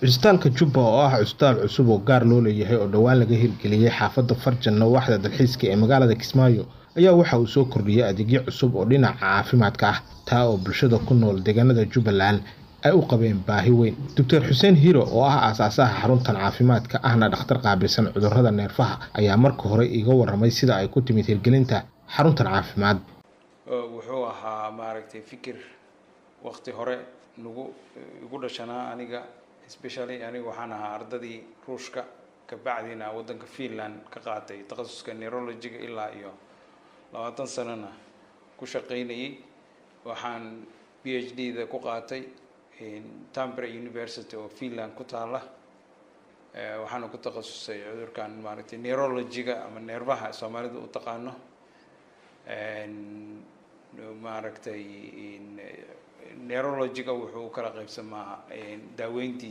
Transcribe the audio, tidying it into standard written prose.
cusbitaalka Jubba oo ah cusbitaal cusub oo gaar loo leeyahay oo dhawaan laga hirgeliyay xaafadda Farjanno waaxda dalxiiska ee magaalada Kismaayo ayaa waxa uu soo kordhiyay adeegyo cusub oo dhinaca caafimaadka ah taa oo bulshada ku nool deegaanada Jubbaland ay u qabeen baahi weyn. Dr. Xuseen Hiro oo ah aasaasaha xaruntan caafimaadka ahna dhakhtar qaabilsan cudurrada neerfaha ayaa marka hore iga warramay sida ay ku timid hirgelinta xaruntan caafimaad. wuxuu ahaa maaragtay fikir waqti hore ugu dhashanaa aniga especially aniga waxaan ahaa ardadii ruushka ka bacdina waddanka Finland ka qaatay takhasuska neurology-ga ilaa iyo 20 sanana ku shaqaynayay. waxaan PhD-da ku qaatay Tampere University of Finland ku taala. waxaan ku takhasusay cudurkan maaragtay neurology-ga ama neerfaha Soomaalidu u taqaano. maaragtay neurology-ga wuxuu kala qaybsamaa daaweyntii